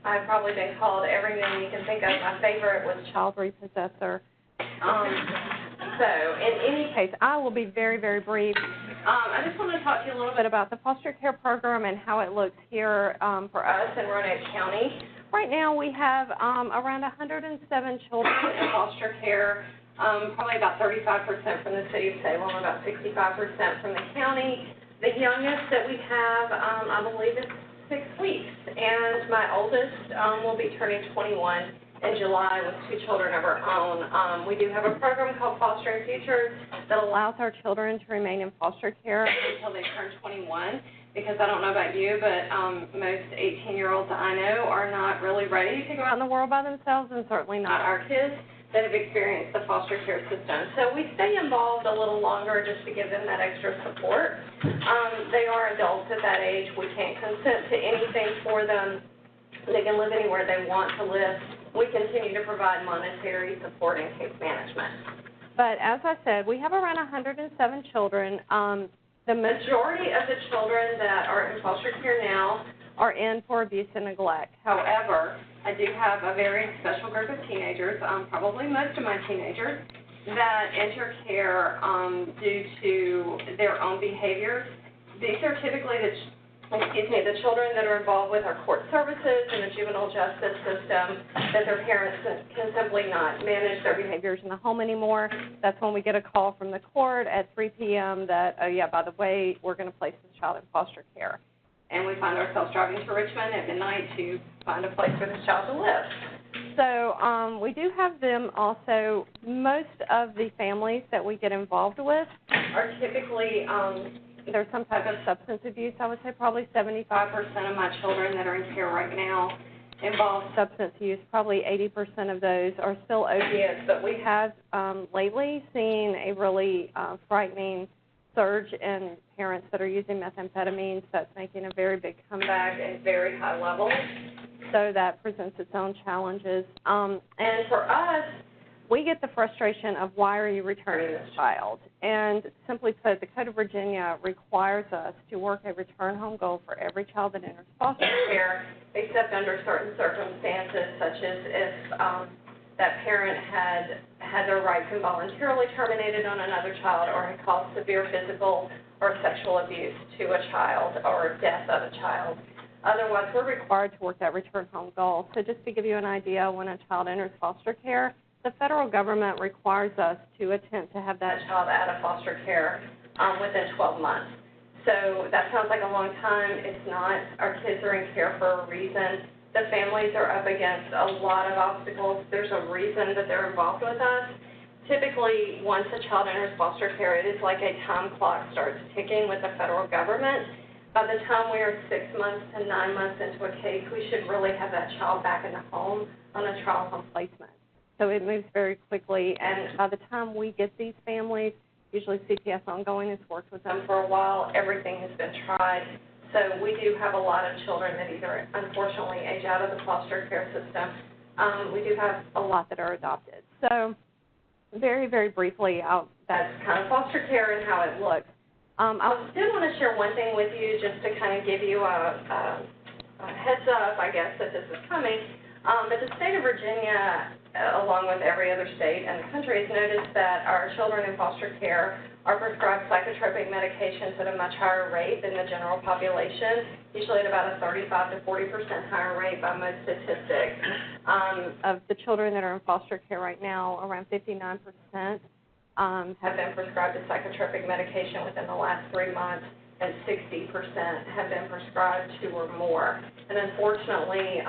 I've probably been called every name you can think of. My favorite was child repossessor. So in any case, I will be very, very brief. I just want to talk to you a little bit about the foster care program and how it looks here for us in Roanoke County. Right now we have around 107 children in foster care. Probably about 35% from the city of Salem, about 65% from the county. The youngest that we have, I believe, is 6 weeks, and my oldest will be turning 21 in July with 2 children of her own. We do have a program called Fostering Futures that allows our children to remain in foster care until they turn 21, because I don't know about you, but most 18-year-olds I know are not really ready to go out in the world by themselves, and certainly not our kids that have experienced the foster care system. So we stay involved a little longer just to give them that extra support. They are adults at that age. We can't consent to anything for them. They can live anywhere they want to live. We continue to provide monetary support and case management. But as I said, we have around 107 children. The majority of the children that are in foster care now are in for abuse and neglect. However, I do have a very special group of teenagers, probably most of my teenagers, that enter care due to their own behaviors. These are typically the children that are involved with our court services and the juvenile justice system, that their parents can simply not manage their behaviors in the home anymore. That's when we get a call from the court at 3 p.m. that, oh yeah, by the way, we're going to place this child in foster care. And we find ourselves driving to Richmond at midnight to find a place for this child to live. So we do have them also. Most of the families that we get involved with are typically, there's some type of substance abuse. I would say probably 75% of my children that are in care right now involve substance use. Probably 80% of those are still opiates. But we have lately seen a really frightening surge in parents that are using methamphetamines. That's making a very big comeback at very high levels. So that presents its own challenges. And for us, we get the frustration of, why are you returning this child? And simply put, the Code of Virginia requires us to work a return home goal for every child that enters foster care, except under certain circumstances, such as if that parent had their rights involuntarily terminated on another child, or had caused severe physical or sexual abuse to a child, or death of a child. Otherwise, we're required to work that return home goal. So just to give you an idea, when a child enters foster care, the federal government requires us to attempt to have that child out of foster care within 12 months. So that sounds like a long time. It's not. Our kids are in care for a reason. The families are up against a lot of obstacles. There's a reason that they're involved with us. Typically, once a child enters foster care, it is like a time clock starts ticking with the federal government. By the time we are 6 months to 9 months into a case, we should really have that child back in the home on a trial home placement. So it moves very quickly, and by the time we get these families, usually CPS Ongoing has worked with them for a while. Everything has been tried. So we do have a lot of children that either, unfortunately, age out of the foster care system. We do have a lot that are adopted. So very, very briefly, that's kind of foster care and how it looks. I did want to share one thing with you just to kind of give you a heads up, I guess, that this is coming. But the state of Virginia, along with every other state in the country, has noticed that our children in foster care are prescribed psychotropic medications at a much higher rate than the general population, usually at about a 35 to 40% higher rate by most statistics. Of the children that are in foster care right now, around 59% have been prescribed a psychotropic medication within the last 3 months, and 60% have been prescribed 2 or more. And unfortunately,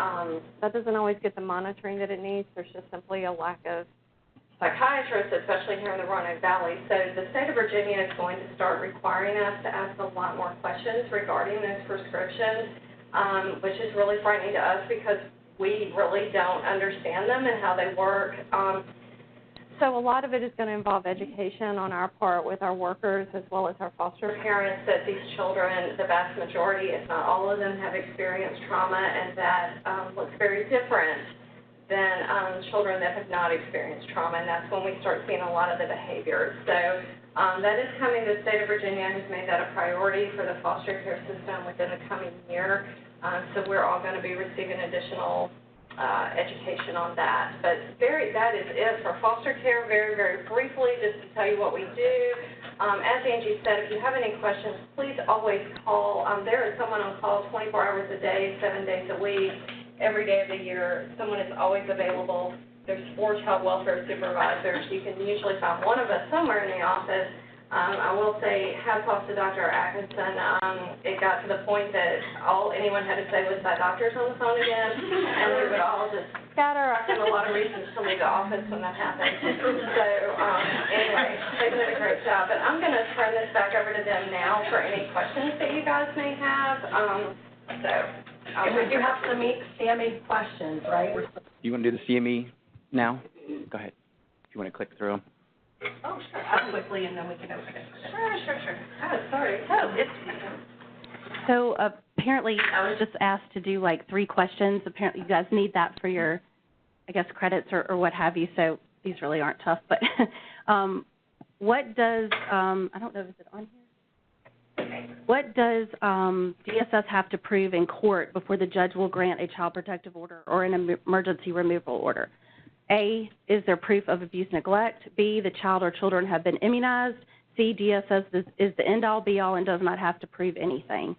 that doesn't always get the monitoring that it needs. There's just simply a lack of psychiatrists, especially here in the Roanoke Valley. So the state of Virginia is going to start requiring us to ask a lot more questions regarding those prescriptions, which is really frightening to us because we really don't understand them and how they work. So a lot of it is going to involve education on our part with our workers as well as our foster parents that these children, the vast majority, if not all of them, have experienced trauma, and that looks very different than children that have not experienced trauma, and that's when we start seeing a lot of the behaviors. So that is coming. The state of Virginia has made that a priority for the foster care system within the coming year. So we're all going to be receiving additional education on that. But that is it for foster care. Very, very briefly, just to tell you what we do. As Angie said, if you have any questions, please always call. There is someone on call 24 hours a day, 7 days a week, every day of the year. Someone is always available. There's 4 child welfare supervisors. You can usually find one of us somewhere in the office. I will say, hats off to Dr. Atkinson. It got to the point that all anyone had to say was that doctor's on the phone again, and we would all just scatter. I had a lot of reasons to leave the office when that happened. So anyway, they did a great job. But I'm going to turn this back over to them now for any questions that you guys may have. We do have some CME questions, right? Do you want to do the CME now? Go ahead. If you want to click through them. Oh, sure. Quickly, and then we can open it. Sure. Oh, sorry. So apparently I was just asked to do like 3 questions. Apparently you guys need that for your, I guess, credits or what have you, so these really aren't tough. But what does, I don't know, is it on here? What does DSS have to prove in court before the judge will grant a child protective order or an emergency removal order? A, is there proof of abuse neglect? B, the child or children have been immunized? C, DSS is the end-all, be-all, and does not have to prove anything.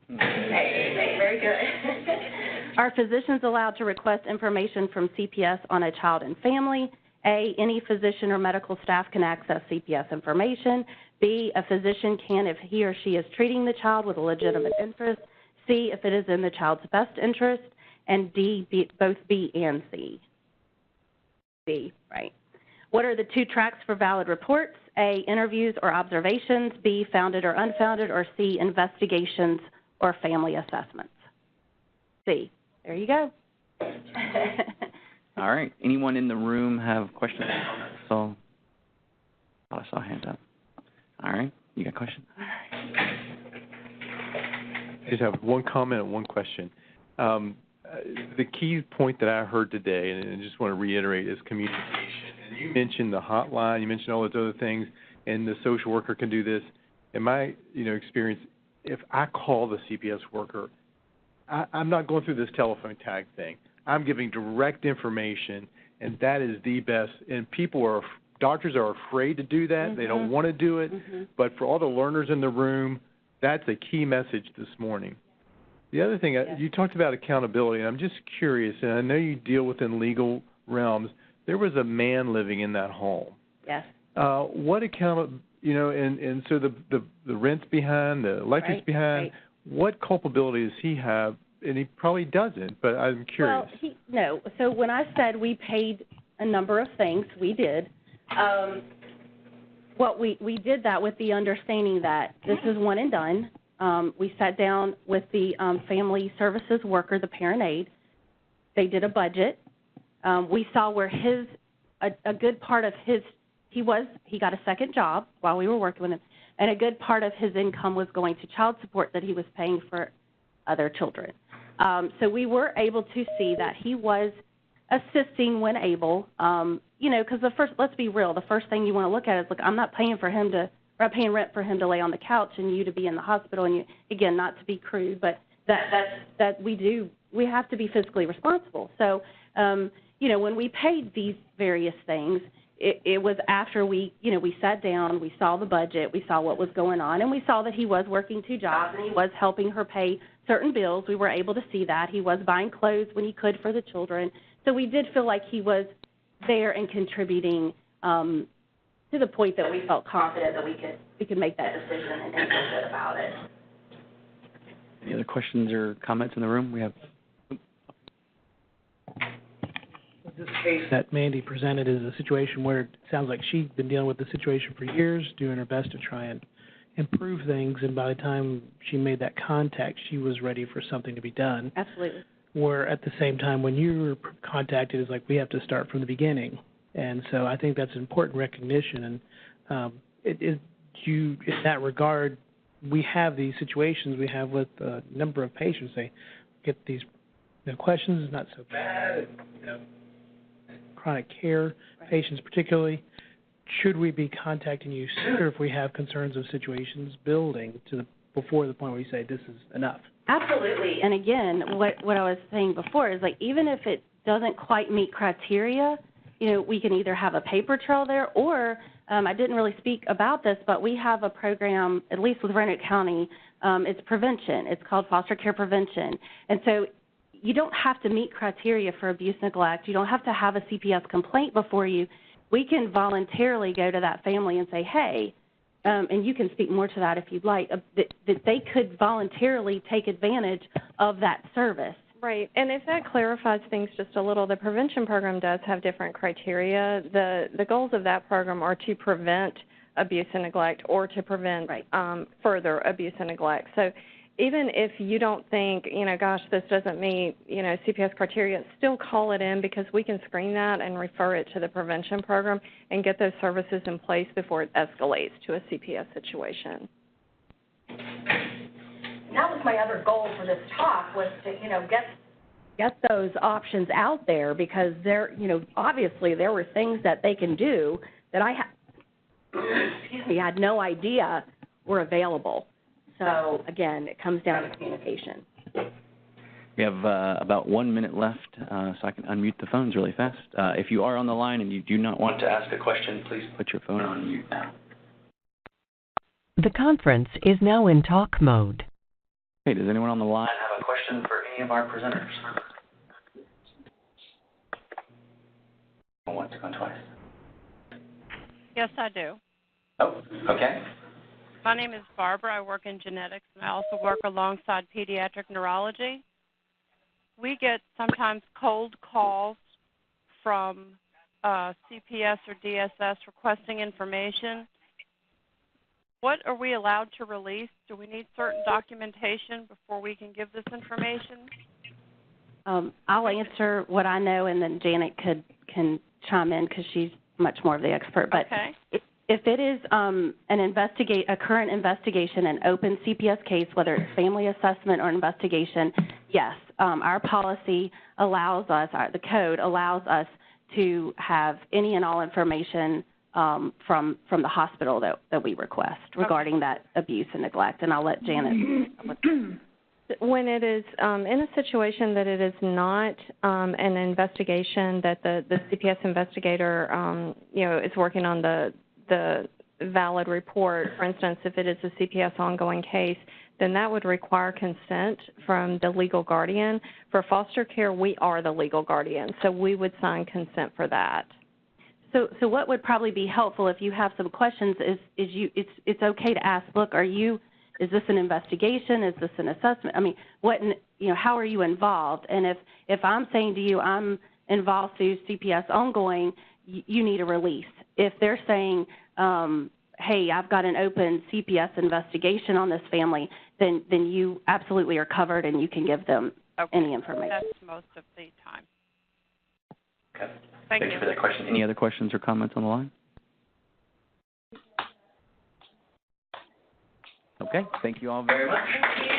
Very good. Are physicians allowed to request information from CPS on a child and family? A, any physician or medical staff can access CPS information. B, a physician can if he or she is treating the child with a legitimate interest. C, if it is in the child's best interest. And D, both B and C. B, right. What are the 2 tracks for valid reports? A, interviews or observations. B, founded or unfounded. Or C, investigations or family assessments. C. There you go. All right. Anyone in the room have questions? I saw a hand up. All right. You got a question? All right. I just have one comment and one question. The key point that I heard today, and I just want to reiterate, is communication. And you mentioned the hotline, you mentioned all those other things, and the social worker can do this. In my experience, if I call the CPS worker, I'm not going through this telephone tag thing. I'm giving direct information, and that is the best. And doctors are afraid to do that. Mm-hmm. They don't want to do it. Mm-hmm. But for all the learners in the room, that's a key message this morning. The other thing, you talked about accountability, and I'm just curious, and I know you deal within legal realms. There was a man living in that home. Yes. What and so the rent's behind, the electric's behind. Right. What culpability does he have? And he probably doesn't, but I'm curious. Well, no. So when I said we paid a number of things, we did. We did that with the understanding that this is one and done. We sat down with the family services worker, the parent aide. They did a budget. We saw where a good part of he got a second job while we were working with him, and a good part of his income was going to child support that he was paying for other children. So we were able to see that he was assisting when able, because let's be real, the first thing you want to look at is, look, I'm not paying rent for him to lay on the couch and you to be in the hospital, and again, not to be crude, but that we have to be fiscally responsible. So, when we paid these various things, it was after we sat down, we saw the budget, we saw what was going on, and we saw that he was working 2 jobs and he was helping her pay certain bills. We were able to see that. He was buying clothes when he could for the children. So we did feel like he was there and contributing to the point that we felt confident that we could make that decision and feel good about it. Any other questions or comments in the room? We have. this case that Mandy presented is a situation where it sounds like she'd been dealing with the situation for years, doing her best to try and improve things, and by the time she made that contact, she was ready for something to be done. Absolutely. Where at the same time, when you were contacted, it's like we have to start from the beginning. And so I think that's an important recognition. And in that regard, we have these situations we have with a number of patients. They get these questions, it's not so bad, chronic care patients particularly. Should we be contacting you sooner if we have concerns of situations building before the point where you say this is enough? Absolutely. And again, what I was saying before is, like, even if it doesn't quite meet criteria, we can either have a paper trail there, or I didn't really speak about this, but we have a program, at least with Roanoke County, it's prevention. It's called foster care prevention. And so you don't have to meet criteria for abuse neglect. You don't have to have a CPS complaint before you. We can voluntarily go to that family and say, hey, and you can speak more to that if you'd like, that they could voluntarily take advantage of that service. Right, and if that clarifies things just a little, the prevention program does have different criteria. The goals of that program are to prevent abuse and neglect, or to prevent further abuse and neglect. So even if you don't think, gosh, this doesn't meet, CPS criteria, still call it in, because we can screen that and refer it to the prevention program and get those services in place before it escalates to a CPS situation. That was my other goal for this talk, was to, get those options out there, because there, obviously there were things that they can do that I had no idea were available. So, again, it comes down to communication. We have about 1 minute left, so I can unmute the phones really fast. If you are on the line and you do not want to ask a question, please put your phone on mute now. The conference is now in talk mode. Hey, does anyone on the line have a question for any of our presenters? Once, going twice. Yes, I do. Oh, okay. My name is Barbara. I work in genetics, and I also work alongside pediatric neurology. We get sometimes cold calls from CPS or DSS requesting information. What are we allowed to release? Do we need certain documentation before we can give this information? I'll answer what I know, and then Janet can chime in, because she's much more of the expert. But okay. If it is a current investigation, an open CPS case, whether it's family assessment or investigation, yes, our policy allows us, the code allows us to have any and all information from the hospital that we request regarding that abuse and neglect. And I'll let Janet. When it is in a situation that it is not an investigation, that the CPS investigator is working on the valid report, for instance, if it is a CPS ongoing case, then that would require consent from the legal guardian. For foster care, we are the legal guardian, so we would sign consent for that. So what would probably be helpful if you have some questions is it's okay to ask, look, is this an investigation? Is this an assessment? I mean, how are you involved? And if I'm saying to you I'm involved through CPS ongoing, you need a release. If they're saying, hey, I've got an open CPS investigation on this family, then you absolutely are covered, and you can give them any information. That's most of the time. Okay. Thank you for that question. Any other questions or comments on the line? Okay. Thank you all very much. Thank you.